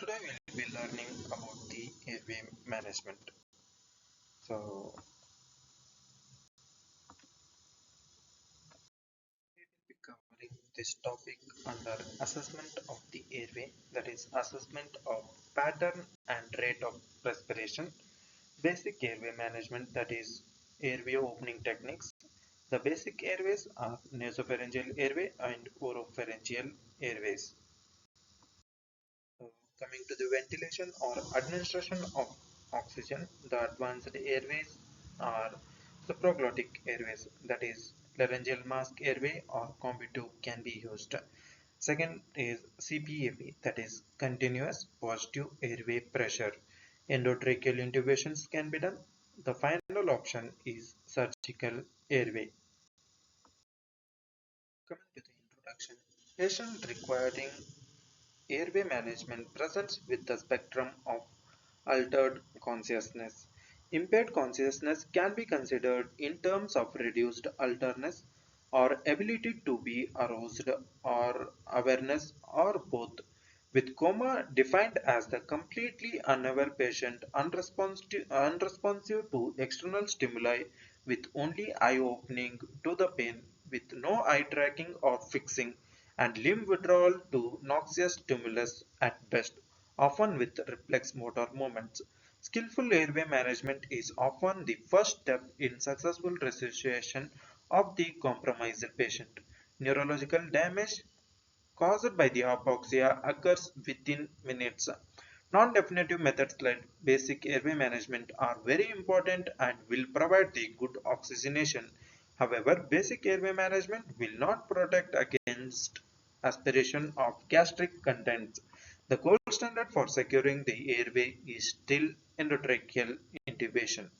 Today we'll be learning about the airway management. So we will be covering this topic under assessment of the airway, that is assessment of pattern and rate of respiration, basic airway management, that is airway opening techniques. The basic airways are nasopharyngeal airway and oropharyngeal airways. Coming to the ventilation or administration of oxygen, the advanced airways are supraglottic airways, that is, laryngeal mask airway or combi tube can be used. Second is CPAP, that is, continuous positive airway pressure. Endotracheal intubations can be done. The final option is surgical airway. Coming to the introduction, patient requiring airway management presents with the spectrum of altered consciousness. Impaired consciousness can be considered in terms of reduced alertness or ability to be aroused or awareness or both, with coma defined as the completely unaware patient unresponsive to external stimuli with only eye opening to the pain with no eye tracking or fixing and limb withdrawal to noxious stimulus at best, often with reflex motor movements. Skillful airway management is often the first step in successful resuscitation of the compromised patient. Neurological damage caused by the hypoxia occurs within minutes. Non-definitive methods like basic airway management are very important and will provide the good oxygenation. However, basic airway management will not protect against aspiration of gastric contents. The gold standard for securing the airway is still endotracheal intubation.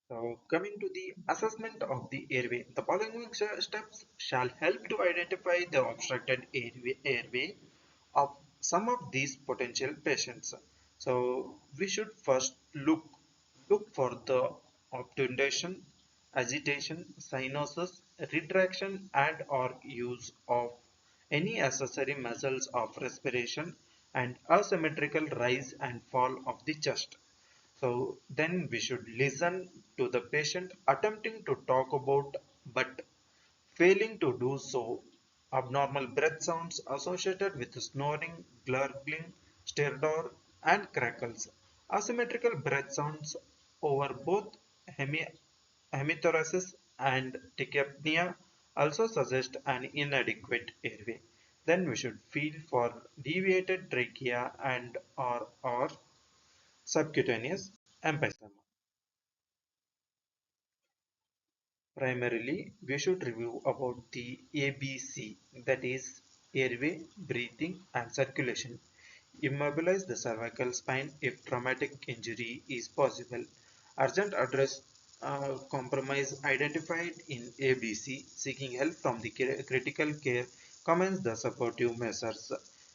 So, coming to the assessment of the airway, the following steps shall help to identify the obstructed airway of some of these potential patients. So, we should first look for the obtundation, agitation, cyanosis, retraction, and or use of any accessory muscles of respiration and asymmetrical rise and fall of the chest. So then we should listen to the patient attempting to talk about but failing to do so. Abnormal breath sounds associated with snoring, gurgling, stridor, and crackles. Asymmetrical breath sounds over both hemithoracis and tachypnea also suggest an inadequate airway. Then we should feel for deviated trachea and or subcutaneous emphysema. Primarily, we should review about the ABC, that is airway, breathing and circulation. Immobilize the cervical spine if traumatic injury is possible. Urgent address compromise identified in ABC, seeking help from the critical care, commence the supportive measures.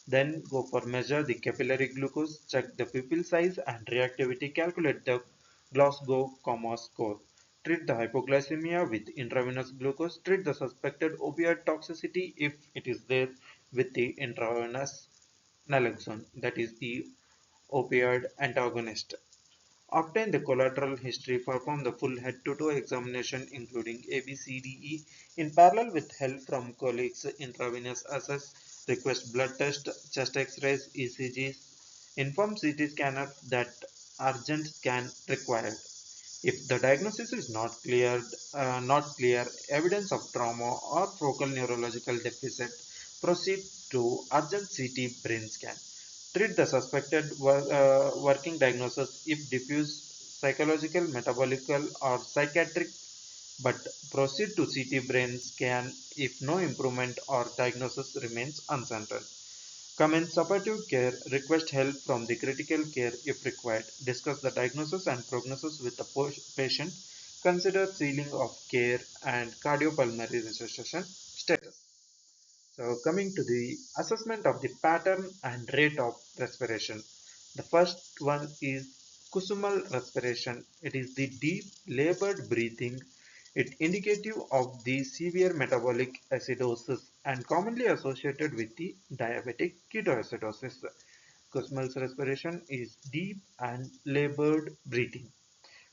Then go for measure the capillary glucose, check the pupil size and reactivity, calculate the Glasgow Coma score. Treat the hypoglycemia with intravenous glucose. Treat the suspected opioid toxicity if it is there with the intravenous naloxone, that is the opioid antagonist. Obtain the collateral history, perform the full head-to-toe examination including ABCDE in parallel with help from colleagues, intravenous assess, request blood test, chest x-rays, ECGs, inform CT scanner that urgent scan required. If the diagnosis is not clear, evidence of trauma or focal neurological deficit, proceed to urgent CT brain scan. Treat the suspected working diagnosis if diffuse psychological, metabolical, or psychiatric, but proceed to CT brain scan if no improvement or diagnosis remains uncertain. Commence supportive care, request help from the critical care if required, discuss the diagnosis and prognosis with the patient, consider ceiling of care and cardiopulmonary resuscitation status. So coming to the assessment of the pattern and rate of respiration. The first one is Kusumal respiration. It is the deep labored breathing. It indicative of the severe metabolic acidosis and commonly associated with the diabetic ketoacidosis. Kussmaul's respiration is deep and labored breathing.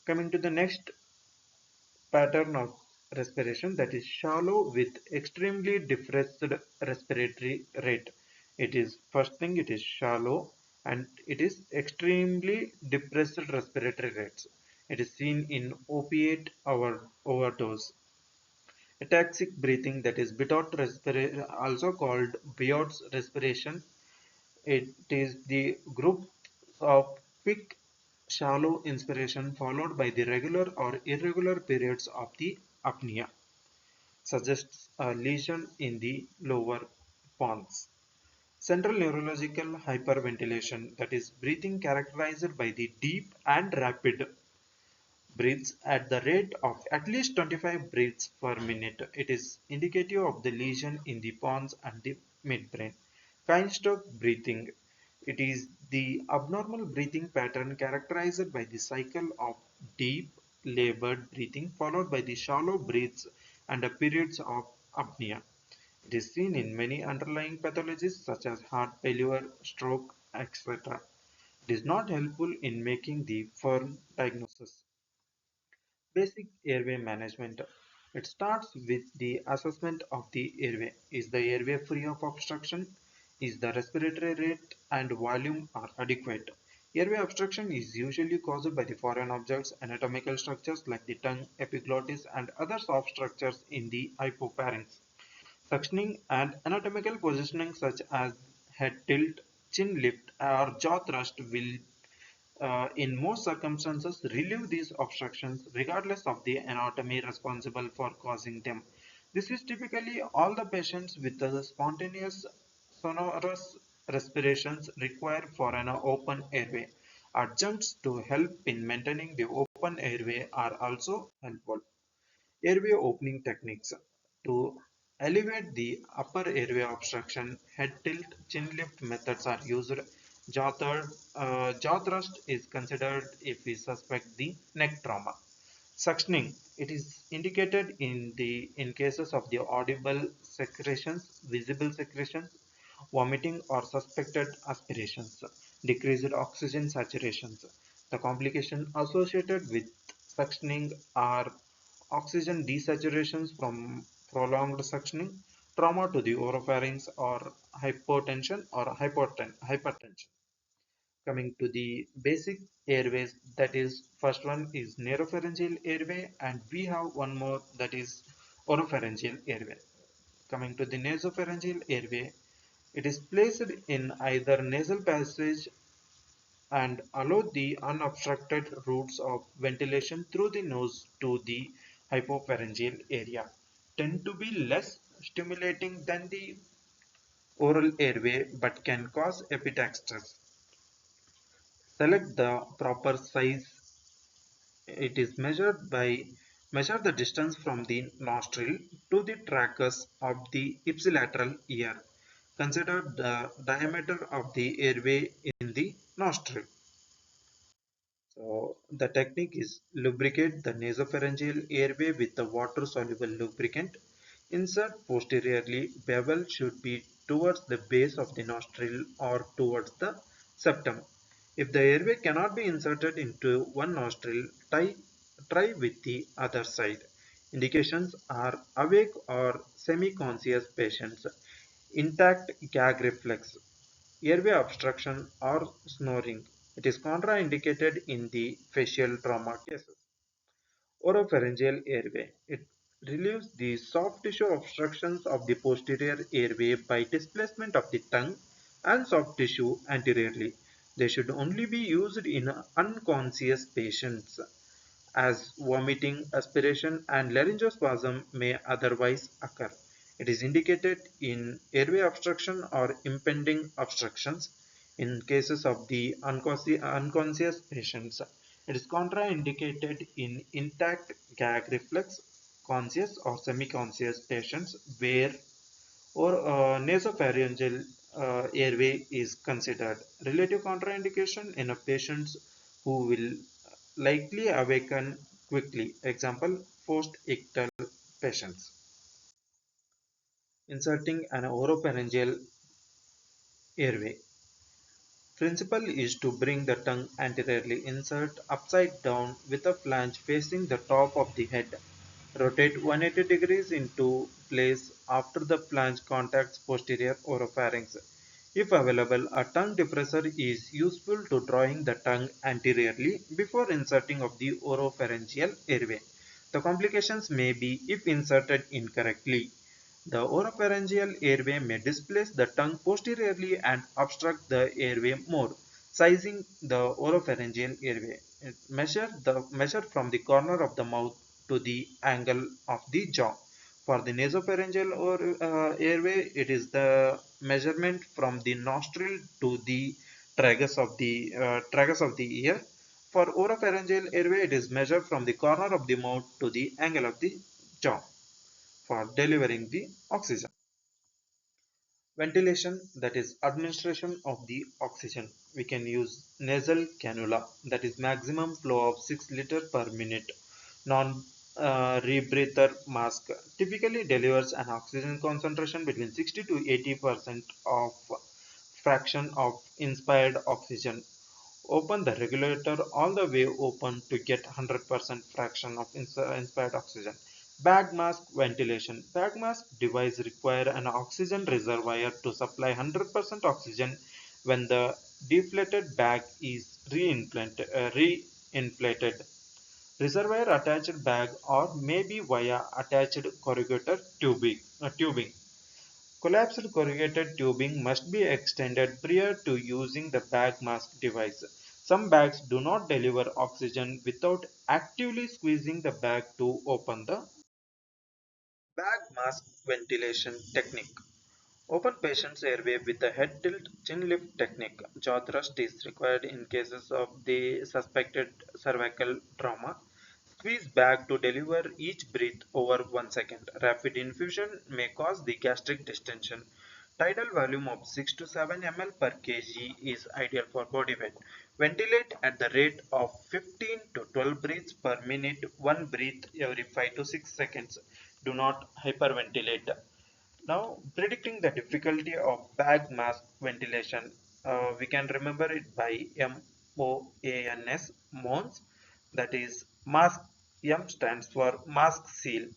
Coming to the next pattern of respiration, that is shallow with extremely depressed respiratory rate. It is first thing, it is shallow and it is extremely depressed respiratory rates. It is seen in opiate overdose. Ataxic breathing, that is Biot respiration, also called Biot's respiration. It is the group of quick, shallow inspiration followed by the regular or irregular periods of the apnea, suggests a lesion in the lower pons. Central neurological hyperventilation, that is breathing characterized by the deep and rapid breathes at the rate of at least 25 breaths per minute. It is indicative of the lesion in the pons and the midbrain. Feinstock breathing. It is the abnormal breathing pattern characterized by the cycle of deep, labored breathing followed by the shallow breaths and periods of apnea. It is seen in many underlying pathologies such as heart failure, stroke, etc. It is not helpful in making the firm diagnosis. Basic airway management. It starts with the assessment of the airway. Is the airway free of obstruction? Is the respiratory rate and volume are adequate? Airway obstruction is usually caused by the foreign objects, anatomical structures like the tongue, epiglottis, and other soft structures in the hypopharynx. Suctioning and anatomical positioning such as head tilt, chin lift, or jaw thrust will in most circumstances relieve these obstructions regardless of the anatomy responsible for causing them. This is typically all the patients with the spontaneous sonorous respirations require for an open airway. Adjuncts to help in maintaining the open airway are also helpful. Airway opening techniques. To alleviate the upper airway obstruction, head tilt, chin lift methods are used. Jaw thrust is considered if we suspect the neck trauma. Suctioning. It is indicated in cases of the audible secretions, visible secretions, vomiting or suspected aspirations, decreased oxygen saturations. The complications associated with suctioning are oxygen desaturations from prolonged suctioning, trauma to the oropharynx or hypotension or hypertension. Coming to the basic airways, that is first one is naropharyngeal airway and we have one more that is oropharyngeal airway. Coming to the nasopharyngeal airway, it is placed in either nasal passage and allow the unobstructed routes of ventilation through the nose to the hypopharyngeal area. Tend to be less stimulating than the oral airway but can cause epistaxis. Select the proper size. It is measure the distance from the nostril to the trachea of the ipsilateral ear. Consider the diameter of the airway in the nostril. So the technique is lubricate the nasopharyngeal airway with the water-soluble lubricant. Insert posteriorly. Bevel should be towards the base of the nostril or towards the septum. If the airway cannot be inserted into one nostril, try with the other side. Indications are awake or semi-conscious patients, intact gag reflex, airway obstruction or snoring. It is contraindicated in the facial trauma cases. Oropharyngeal airway. It relieves the soft tissue obstructions of the posterior airway by displacement of the tongue and soft tissue anteriorly. They should only be used in unconscious patients as vomiting, aspiration, and laryngospasm may otherwise occur. It is indicated in airway obstruction or impending obstructions in cases of the unconscious patients. It is contraindicated in intact gag reflex, conscious or semi-conscious patients where or nasopharyngeal airway is considered. Relative contraindication in a patients who will likely awaken quickly. Example, post-ictal patients. Inserting an oropharyngeal airway. Principle is to bring the tongue anteriorly, insert upside down with a flange facing the top of the head. Rotate 180 degrees into place after the flange contacts posterior oropharynx. If available, a tongue depressor is useful to drawing the tongue anteriorly before inserting of the oropharyngeal airway. The complications may be if inserted incorrectly. The oropharyngeal airway may displace the tongue posteriorly and obstruct the airway more. Sizing the oropharyngeal airway. Measure from the corner of the mouth to the angle of the jaw. For the nasopharyngeal or airway, it is the measurement from the nostril to the tragus of the ear. For oropharyngeal airway, it is measured from the corner of the mouth to the angle of the jaw for delivering the oxygen. Ventilation, that is administration of the oxygen. We can use nasal cannula, that is maximum flow of 6 liters per minute. Non rebreather mask typically delivers an oxygen concentration between 60 to 80% of fraction of inspired oxygen. Open the regulator all the way open to get 100% fraction of inspired oxygen. Bag mask ventilation. Bag mask device require an oxygen reservoir to supply 100% oxygen when the deflated bag is re-inflated. Reservoir attached bag or maybe via attached corrugator tubing. Collapsed corrugated tubing must be extended prior to using the bag mask device. Some bags do not deliver oxygen without actively squeezing the bag to open the bag mask ventilation technique. Open patient's airway with a head tilt chin lift technique. Jaw thrust is required in cases of the suspected cervical trauma. Squeeze bag to deliver each breath over 1 second. Rapid infusion may cause the gastric distension. Tidal volume of 6 to 7 ml per kg is ideal for body weight. Ventilate at the rate of 15 to 12 breaths per minute, one breath every 5 to 6 seconds. Do not hyperventilate. Now, predicting the difficulty of bag mask ventilation, we can remember it by MOANS, MONS, that is mask. M stands for mask seal.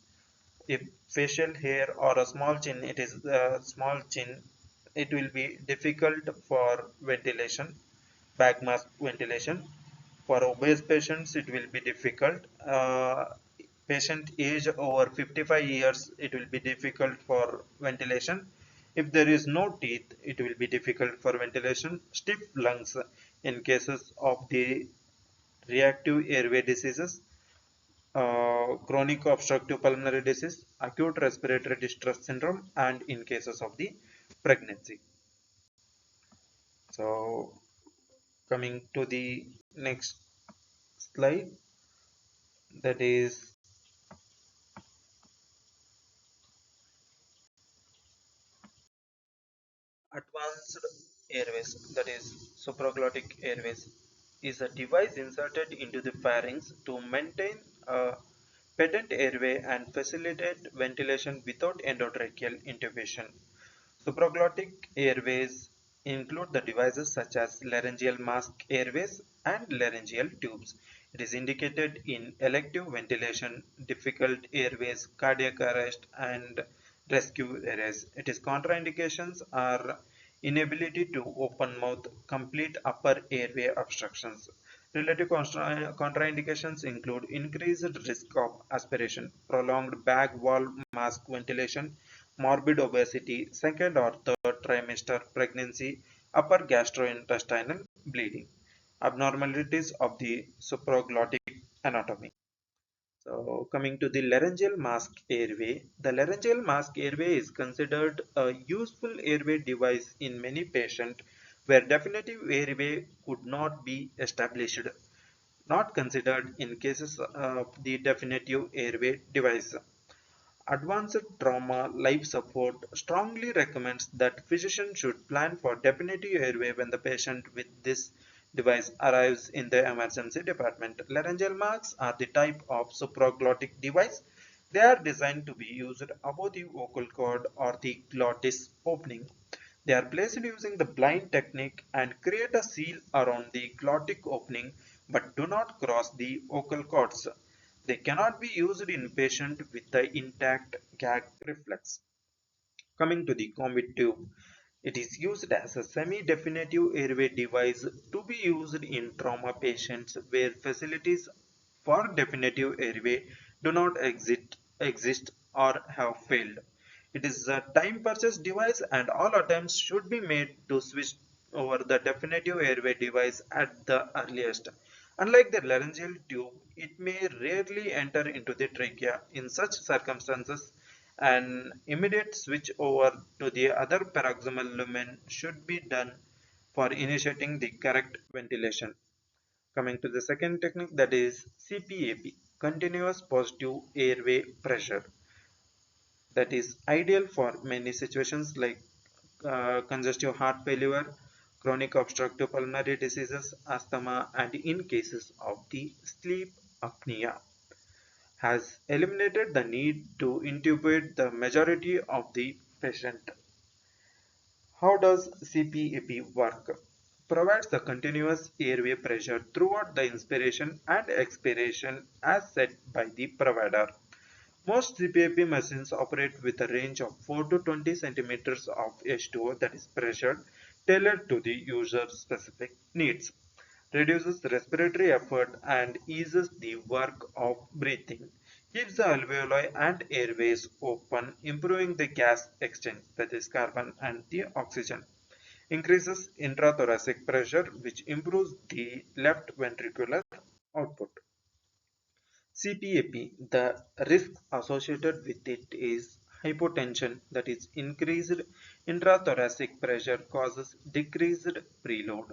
If facial hair or a small chin, it is a small chin, it will be difficult for ventilation, bag mask ventilation. For obese patients, it will be difficult. Patient age over 55 years, it will be difficult for ventilation. If there is no teeth, it will be difficult for ventilation. Stiff lungs in cases of the reactive airway diseases, chronic obstructive pulmonary disease, acute respiratory distress syndrome, and in cases of the pregnancy. So, coming to the next slide, that is advanced airways, that is supraglottic airways, is a device inserted into the pharynx to maintain a patent airway and facilitate ventilation without endotracheal intubation. Supraglottic airways include the devices such as laryngeal mask airways and laryngeal tubes. It is indicated in elective ventilation, difficult airways, cardiac arrest, and rescue areas. Its contraindications are inability to open mouth, complete upper airway obstructions. Relative contraindications include increased risk of aspiration, prolonged bag wall mask ventilation, morbid obesity, second or third trimester pregnancy, upper gastrointestinal bleeding, abnormalities of the supraglottic anatomy. So, coming to the laryngeal mask airway, the laryngeal mask airway is considered a useful airway device in many patients where definitive airway could not be established, not considered in cases of the definitive airway device. Advanced Trauma Life Support strongly recommends that physicians should plan for definitive airway when the patient with this device arrives in the emergency department. Laryngeal masks are the type of supraglottic device. They are designed to be used above the vocal cord or the glottis opening. They are placed using the blind technique and create a seal around the glottic opening but do not cross the vocal cords. They cannot be used in patients with the intact gag reflex. Coming to the convit tube, it is used as a semi-definitive airway device to be used in trauma patients where facilities for definitive airway do not exist or have failed. It is a time purchase device and all attempts should be made to switch over the definitive airway device at the earliest. Unlike the laryngeal tube, it may rarely enter into the trachea. In such circumstances, an immediate switch over to the other paroxysmal lumen should be done for initiating the correct ventilation. Coming to the second technique, that is CPAP, continuous positive airway pressure, that is ideal for many situations like congestive heart failure, chronic obstructive pulmonary diseases, asthma, and in cases of the sleep apnea. Has eliminated the need to intubate the majority of the patient. How does CPAP work? Provides the continuous airway pressure throughout the inspiration and expiration as set by the provider. Most CPAP machines operate with a range of 4 to 20 centimeters of H2O, that is pressure, tailored to the user's specific needs, reduces respiratory effort and eases the work of breathing, keeps the alveoli and airways open, improving the gas exchange, that is carbon and the oxygen, increases intrathoracic pressure, which improves the left ventricular output. CPAP, the risk associated with it is hypotension, that is increased intrathoracic pressure causes decreased preload.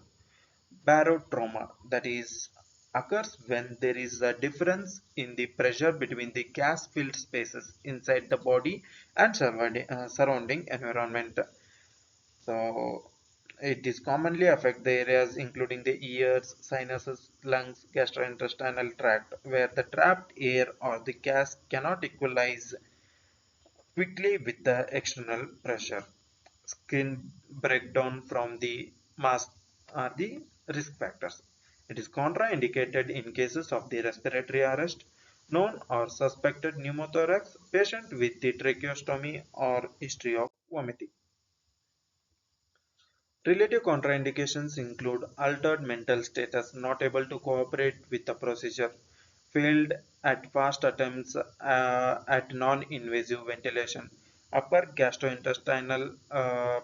Barotrauma, that is occurs when there is a difference in the pressure between the gas filled spaces inside the body and surrounding environment. So it is commonly affect the areas including the ears, sinuses, lungs, gastrointestinal tract, where the trapped air or the gas cannot equalize quickly with the external pressure. Skin breakdown from the mask are the risk factors. It is contraindicated in cases of the respiratory arrest, known or suspected pneumothorax, patient with the tracheostomy or history of vomiting. Relative contraindications include altered mental status, not able to cooperate with the procedure, failed at fast attempts at non-invasive ventilation, upper gastrointestinal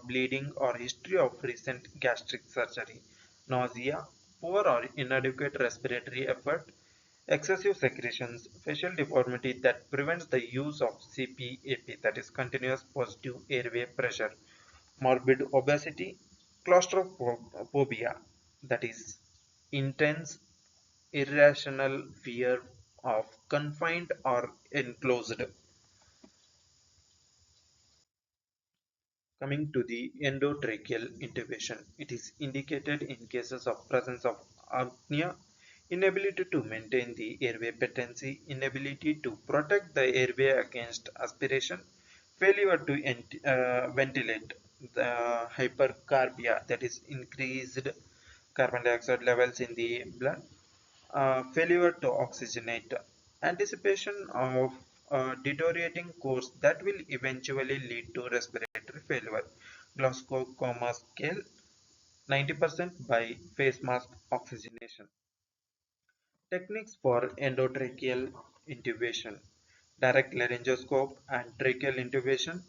bleeding or history of recent gastric surgery, nausea, poor or inadequate respiratory effort, excessive secretions, facial deformity that prevents the use of CPAP, that is continuous positive airway pressure, morbid obesity, claustrophobia, that is intense irrational fear of confined or enclosed. Coming to the endotracheal intubation, it is indicated in cases of presence of apnea, inability to maintain the airway patency, inability to protect the airway against aspiration, failure to ventilate, the hypercarbia, that is increased carbon dioxide levels in the blood, failure to oxygenate, anticipation of a deteriorating course that will eventually lead to respiratory failure. Glasgow Coma Scale 90% by face mask oxygenation. Techniques for endotracheal intubation: direct laryngoscope and tracheal intubation,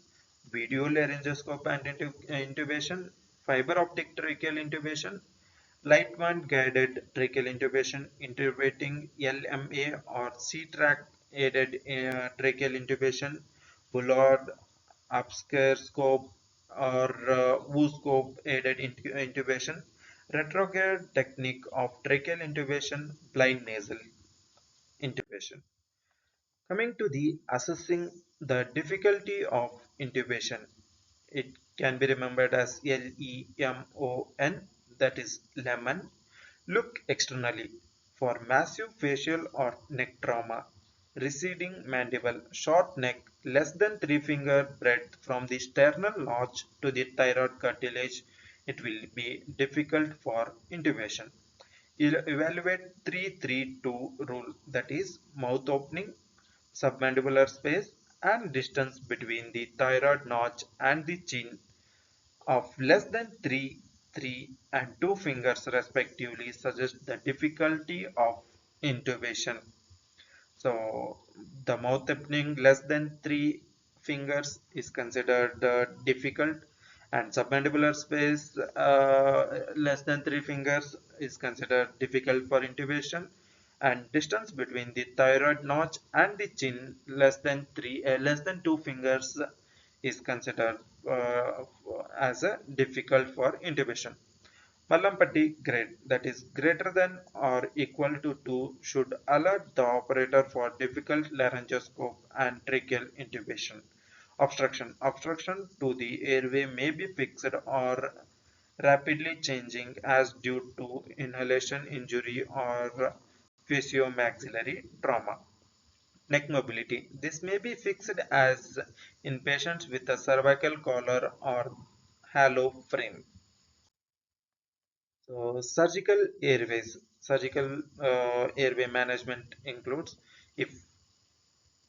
video laryngoscope and intubation, fiber optic tracheal intubation, light band guided tracheal intubation, intubating LMA or C-track aided tracheal intubation, Bullard upscale scope or scope aided intubation, retrograde technique of tracheal intubation, blind nasal intubation. Coming to the assessing the difficulty of intubation, it can be remembered as LEMON, that is lemon. Look externally for massive facial or neck trauma. receding mandible, short neck, less than 3 finger breadth from the sternal notch to the thyroid cartilage. It will be difficult for intubation. Evaluate 3-3-2 rule, that is mouth opening, submandibular space and distance between the thyroid notch and the chin of less than 3, 3 and 2 fingers respectively suggest the difficulty of intubation. So the mouth opening less than 3 fingers is considered difficult, and submandibular space less than 3 fingers is considered difficult for intubation, and distance between the thyroid notch and the chin less than 2 fingers is considered as a difficult for intubation. Mallampati grade, that is greater than or equal to 2, should alert the operator for difficult laryngoscope and tracheal intubation. Obstruction. Obstruction to the airway may be fixed or rapidly changing as due to inhalation injury or physiomaxillary trauma. Neck mobility. This may be fixed as in patients with a cervical collar or halo frame. So surgical airway management includes if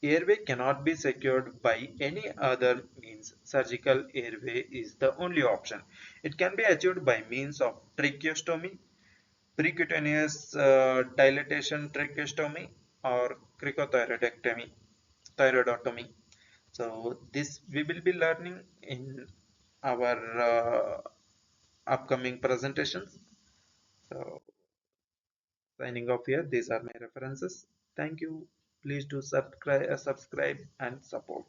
airway cannot be secured by any other means, surgical airway is the only option. It can be achieved by means of tracheostomy, percutaneous dilatation tracheostomy, or thyroidotomy. So this we will be learning in our upcoming presentations. So signing off here. These are my references. Thank you. Please do subscribe and support.